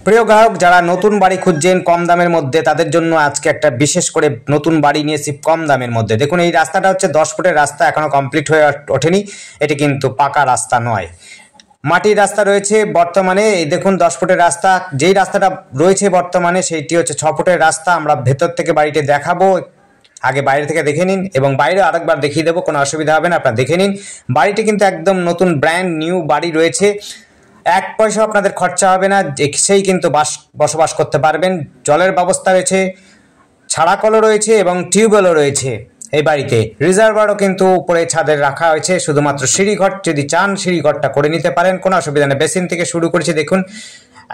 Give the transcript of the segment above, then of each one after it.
প্রিয় গ্রাহক যারা নতুন বাড়ি খুঁজছেন কম দামের মধ্যে তাদের জন্য আজকে একটা বিশেষ করে নতুন বাড়ি নিয়েছি কম দামের মধ্যে। দেখুন এই রাস্তাটা হচ্ছে 10 ফুটের রাস্তা, এখনো কমপ্লিট হয়ে ওঠেনি। এটি কিন্তু পাকা রাস্তা নয়, মাটির রাস্তা রয়েছে বর্তমানে। এই দেখুন 10 ফুটের রাস্তা, যেই রাস্তাটা রয়েছে বর্তমানে সেইটি হচ্ছে 6 ফুটের রাস্তা। আমরা ভেতর থেকে বাড়িটি দেখাবো, আগে বাইরে থেকে দেখে নিন এবং বাইরে আরেকবার দেখিয়ে দেবো, কোনো অসুবিধা হবে না, আপনারা দেখে নিন। বাড়িটি কিন্তু একদম নতুন ব্র্যান্ড নিউ বাড়ি রয়েছে, এক পয়সা আপনাদের খরচা হবে না, সেই কিন্তু বসবাস করতে পারবেন। জলের ব্যবস্থা রয়েছে, ছাড়া কলও রয়েছে এবং টিউবওয়েলও রয়েছে। এই বাড়িতে রিজার্ভারও কিন্তু উপরে ছাদে রাখা হয়েছে, শুধুমাত্র সিঁড়িঘর যদি চান সিঁড়িঘরটা করে নিতে পারেন, কোনো অসুবিধা নেই। বেসিন থেকে শুরু করেছি, দেখুন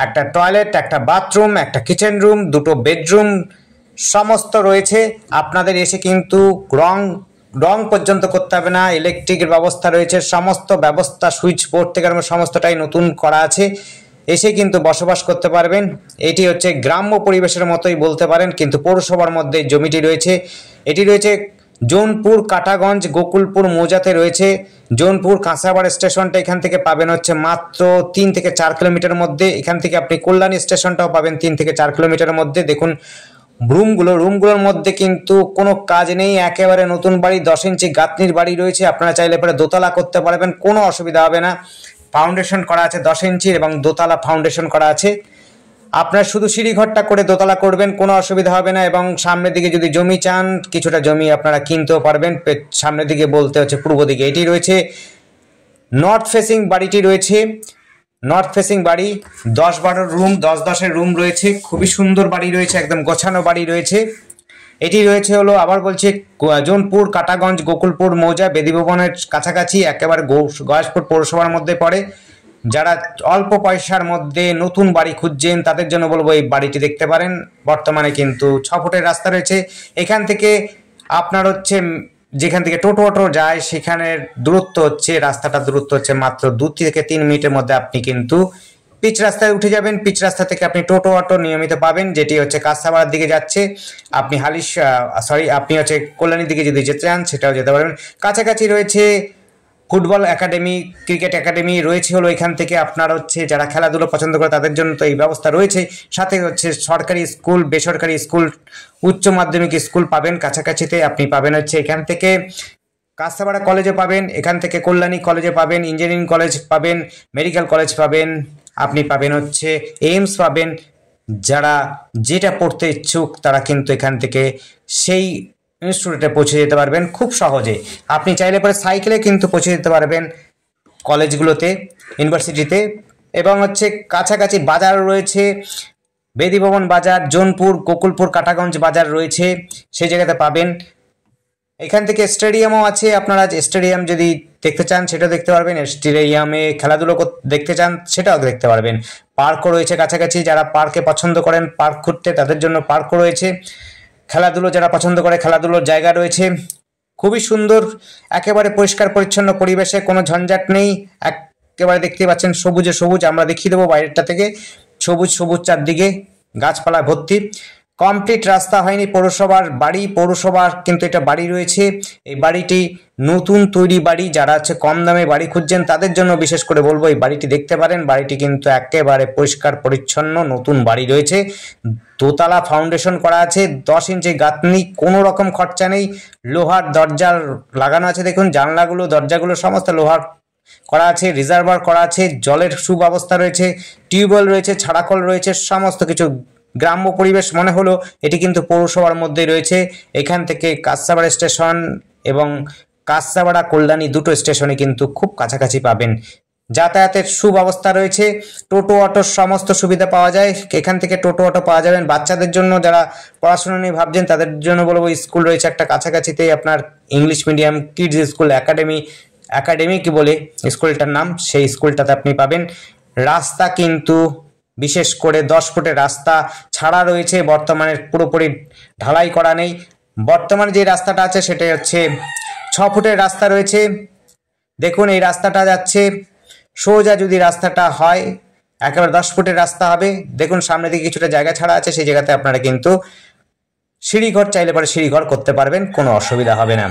একটা টয়লেট, একটা বাথরুম, একটা কিচেন রুম, দুটো বেডরুম সমস্ত রয়েছে। আপনাদের এসে কিন্তু রং পর্যন্ত করতে হবে না, ইলেকট্রিকের ব্যবস্থা রয়েছে, সমস্ত ব্যবস্থা সুইচ বোর্ড থেকে সমস্তটাই নতুন করা আছে। এসে কিন্তু বসবাস করতে পারবেন। এটি হচ্ছে গ্রাম্য পরিবেশের মতোই বলতে পারেন, কিন্তু পৌরসভার মধ্যে জমিটি রয়েছে। এটি রয়েছে জৌনপুর কাটাগঞ্জ গোকুলপুর মৌজাতে রয়েছে। জৌনপুর কাঁসাবাড় স্টেশনটা এখান থেকে পাবেন হচ্ছে মাত্র 3 থেকে 4 কিলোমিটার মধ্যে। এখান থেকে আপনি কল্যাণী স্টেশনটাও পাবেন 3 থেকে 4 কিলোমিটারের মধ্যে। দেখুন রুমগুলোর মধ্যে কিন্তু কোনো কাজ নেই, একেবারে নতুন বাড়ি, 10 ইঞ্চি গাঁথনির বাড়ি রয়েছে। আপনারা চাইলে পরে দোতলা করতে পারবেন, কোনো অসুবিধা হবে না। ফাউন্ডেশন করা আছে 10 ইঞ্চির এবং দোতলা ফাউন্ডেশন করা আছে। আপনার শুধু সিঁড়িঘরটা করে দোতলা করবেন, কোনো অসুবিধা হবে না। এবং সামনের দিকে যদি জমি চান, কিছুটা জমি আপনারা কিনতেও পারবেন। সামনের দিকে বলতে হচ্ছে পূর্ব দিকে এটি রয়েছে। নর্থ ফেসিং বাড়িটি রয়েছে, নর্থ ফেসিং বাড়ি, 10-12 রুম, 10-10 রুম রয়েছে। খুবই সুন্দর বাড়ি রয়েছে, একদম গোছানো বাড়ি রয়েছে। এটি রয়েছে হলো আবার বলছি জৌনপুর কাটাগঞ্জ গোকুলপুর মৌজা, বেদি ভবনের কাছাকাছি, একেবারে গয়েশপুর পৌরসভার মধ্যে পড়ে। যারা অল্প পয়সার মধ্যে নতুন বাড়ি খুঁজছেন তাদের জন্য বলবো এই বাড়িটি দেখতে পারেন। বর্তমানে কিন্তু 6 ফুটের রাস্তা রয়েছে। এখান থেকে আপনার হচ্ছে যেখান থেকে টোটো অটো যায় সেখানের দূরত্ব হচ্ছে, রাস্তাটা দূরত্ব হচ্ছে মাত্র 2 থেকে 3 মিনিটের মধ্যে আপনি কিন্তু পিচ রাস্তায় উঠে যাবেন। পিচ রাস্তা থেকে আপনি টোটো অটো নিয়মিত পাবেন, যেটি হচ্ছে কাঁসাপাড়ার দিকে যাচ্ছে। আপনি আপনি হচ্ছে কল্যাণীর দিকে যদি যেতে চান সেটাও যেতে পারবেন। কাছাকাছি রয়েছে ফুটবল একাডেমি, ক্রিকেট একাডেমি রয়েছে হলো এখান থেকে। আপনার হচ্ছে যারা খেলাধুলো পছন্দ করে তাদের জন্য তো এই ব্যবস্থা রয়েছে। সাথে হচ্ছে সরকারি স্কুল, বেসরকারি স্কুল, উচ্চ মাধ্যমিক স্কুল পাবেন কাছাকাছিতে। আপনি পাবেন হচ্ছে এখান থেকে কাঁসাপাড়া কলেজে পাবেন, এখান থেকে কল্যাণী কলেজে পাবেন, ইঞ্জিনিয়ারিং কলেজ পাবেন, মেডিকেল কলেজ পাবেন, আপনি পাবেন হচ্ছে এইমস পাবেন। যারা যেটা পড়তে ইচ্ছুক তারা কিন্তু এখান থেকে সেই ইনস্টিটিউটে পৌঁছে যেতে পারবেন খুব সহজে। আপনি চাইলে পরে সাইকেলে কিন্তু পৌঁছে যেতে পারবেন কলেজগুলোতে, ইউনিভার্সিটিতে। এবং হচ্ছে কাছাকাছি বাজার রয়েছে, বেদি ভবন বাজার, জৌনপুর গোকুলপুর কাটাগঞ্জ বাজার রয়েছে, সেই জায়গাতে পাবেন। এখান থেকে স্টেডিয়ামও আছে, আপনারা স্টেডিয়াম যদি দেখতে চান সেটাও দেখতে পারবেন, স্টেডিয়ামে খেলাধুলো দেখতে চান সেটাও দেখতে পারবেন। পার্কও রয়েছে কাছাকাছি, যারা পার্কে পছন্দ করেন পার্ক ঘুরতে তাদের জন্য পার্কও রয়েছে। খেলাধুলো যারা পছন্দ করে খেলাধুলোর জায়গা রয়েছে। খুবই সুন্দর, একেবারে পরিষ্কার পরিচ্ছন্ন পরিবেশে, কোনো ঝঞ্ঝাট নেই। একেবারে দেখতে পাচ্ছেন সবুজে সবুজ, আমরা দেখিয়ে দেবো বাইরেটা থেকে, সবুজ সবুজ চারদিকে গাছপালা ভর্তি। কমপ্লিট রাস্তা হয়নি, পৌরসভার বাড়ি, পৌরসভার কিন্তু এটা বাড়ি রয়েছে। এই বাড়িটি নতুন তৈরি বাড়ি, যারা হচ্ছে কম দামে বাড়ি খুঁজছেন তাদের জন্য বিশেষ করে বলবো এই বাড়িটি দেখতে পারেন। বাড়িটি কিন্তু একেবারে পরিষ্কার পরিচ্ছন্ন নতুন বাড়ি রয়েছে, দোতলা ফাউন্ডেশন করা আছে, 10 ইঞ্চি গাঁথনি, কোনো রকম খরচা নেই। লোহার দরজা লাগানো আছে, দেখুন জানলাগুলো দরজাগুলো সমস্ত লোহার করা আছে, রিজার্ভার করা আছে, জলের সুব্যবস্থা রয়েছে, টিউবওয়েল রয়েছে, ছাড়া কল রয়েছে, সমস্ত কিছু। গ্রাম্য পরিবেশ মনে হলো এটি কিন্তু পৌরসভার মধ্যে রয়েছে। এখান থেকে কাঁসাপাড়া স্টেশন এবং কাঁসাপাড়া কল্যাণী দুটো স্টেশনে কিন্তু খুব কাছাকাছি পাবেন। যাতায়াতের সুব্যবস্থা রয়েছে, টোটো অটোর সমস্ত সুবিধা পাওয়া যায়। এখান থেকে টোটো অটো পাওয়া যাবেন। বাচ্চাদের জন্য যারা পড়াশোনা নিয়ে ভাবছেন তাদের জন্য বলবো স্কুল রয়েছে একটা কাছাকাছিতেই, আপনার English medium kids school academy কি বলে স্কুলটার নাম, সেই স্কুলটাতে আপনি পাবেন। রাস্তা কিন্তু বিশেষ করে 10 ফুটের রাস্তা ছাড়া রয়েছে, বর্তমানে পুরোপুরি ঢালাই করা নেই। বর্তমানে যে রাস্তাটা আছে সেটা হচ্ছে 6 ফুটের রাস্তা রয়েছে। দেখুন এই রাস্তাটা যাচ্ছে সোজা, যদি রাস্তাটা হয় একেবারে 10 ফুটের রাস্তা হবে। দেখুন সামনে দিকে কিছুটা জায়গা ছাড়া আছে, সেই জায়গাতে আপনারা কিন্তু সিঁড়িঘর চাইলে পরে সিঁড়িঘর করতে পারবেন, কোনো অসুবিধা হবে না।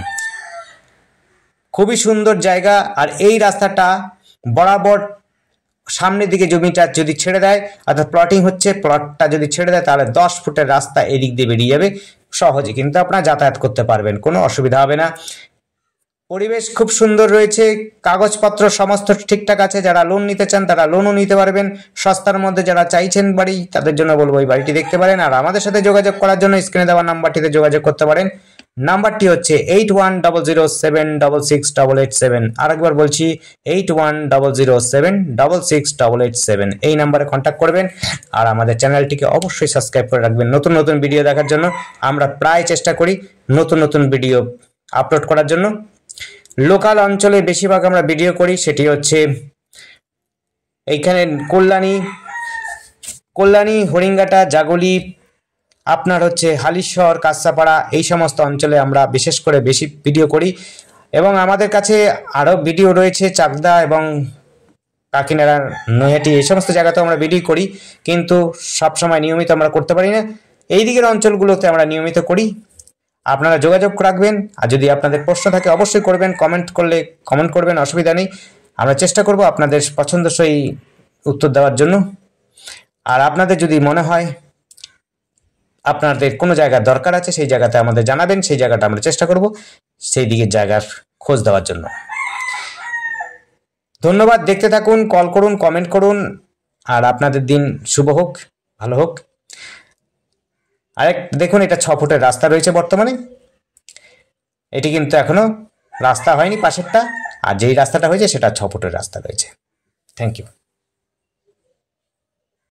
খুবই সুন্দর জায়গা। আর এই রাস্তাটা বরাবর সামনের দিকে জমিটা যদি ছেড়ে দেয়, অর্থাৎ প্লটিং হচ্ছে, প্লটটা যদি ছেড়ে দেয় তাহলে 10 ফুটের রাস্তা এদিক দিয়ে বেরিয়ে যাবে, সহজে কিন্তু আপনারা যাতায়াত করতে পারবেন, কোনো অসুবিধা হবে না। পরিবেশ খুব সুন্দর রয়েছে, কাগজপত্র সমস্ত ঠিকঠাক আছে। যারা লোন নিতে চান তারা লোনও নিতে পারবেন সস্তার মধ্যে। যারা চাইছেন বাড়ি, তাদের জন্য বলবো এই বাড়িটি দেখতে পারেন। আর আমাদের সাথে যোগাযোগ করার জন্য স্ক্রিনে দেওয়া নাম্বারটিতে যোগাযোগ করতে পারেন। নাম্বারটি হচ্ছে 8100766887। আরেকবার বলছি 8100766887। এই নাম্বারে কন্ট্যাক্ট করবেন। আর আমাদের চ্যানেলটিকে অবশ্যই সাবস্ক্রাইব করে রাখবেন নতুন নতুন ভিডিও দেখার জন্য। আমরা প্রায় চেষ্টা করি নতুন নতুন ভিডিও আপলোড করার জন্য। লোকাল অঞ্চলে বেশিরভাগ আমরা ভিডিও করি, সেটি হচ্ছে এইখানে কল্যাণী, হরিঙ্গাটা, জাগলি, আপনার হচ্ছে হালিশহর, কাঁচাপাড়া, এই সমস্ত অঞ্চলে আমরা বিশেষ করে বেশি ভিডিও করি। এবং আমাদের কাছে আরও ভিডিও রয়েছে চাকদা এবং কাকিনাড়া, নৈহাটি, এই সমস্ত জায়গাতেও আমরা ভিডিও করি, কিন্তু সবসময় নিয়মিত আমরা করতে পারি না। এই দিকের অঞ্চলগুলোতে আমরা নিয়মিত করি। আপনারা যোগাযোগ রাখবেন। আর যদি আপনাদের প্রশ্ন থাকে অবশ্যই করবেন, কমেন্ট করবেন, অসুবিধা নেই। আমরা চেষ্টা করব আপনাদের পছন্দসই উত্তর দেওয়ার জন্য। আর আপনাদের যদি মনে হয় আপনাদের কোনো জায়গার দরকার আছে, সেই জায়গাতে আমাদের জানাবেন, সেই জায়গাটা আমরা চেষ্টা করব সেই দিকের জায়গার খোঁজ দেওয়ার জন্য। ধন্যবাদ, দেখতে থাকুন, কল করুন, কমেন্ট করুন। আর আপনাদের দিন শুভ হোক, ভালো হোক। দেখুন, এটা 6 ফুটের রাস্তা রয়েছে বর্তমানে। এটি কিন্তু এখনো রাস্তা হয়নি পাশেরটা, আর যেই রাস্তাটা হয়েছে সেটা 6 ফুটের রাস্তা রয়েছে। Thank you.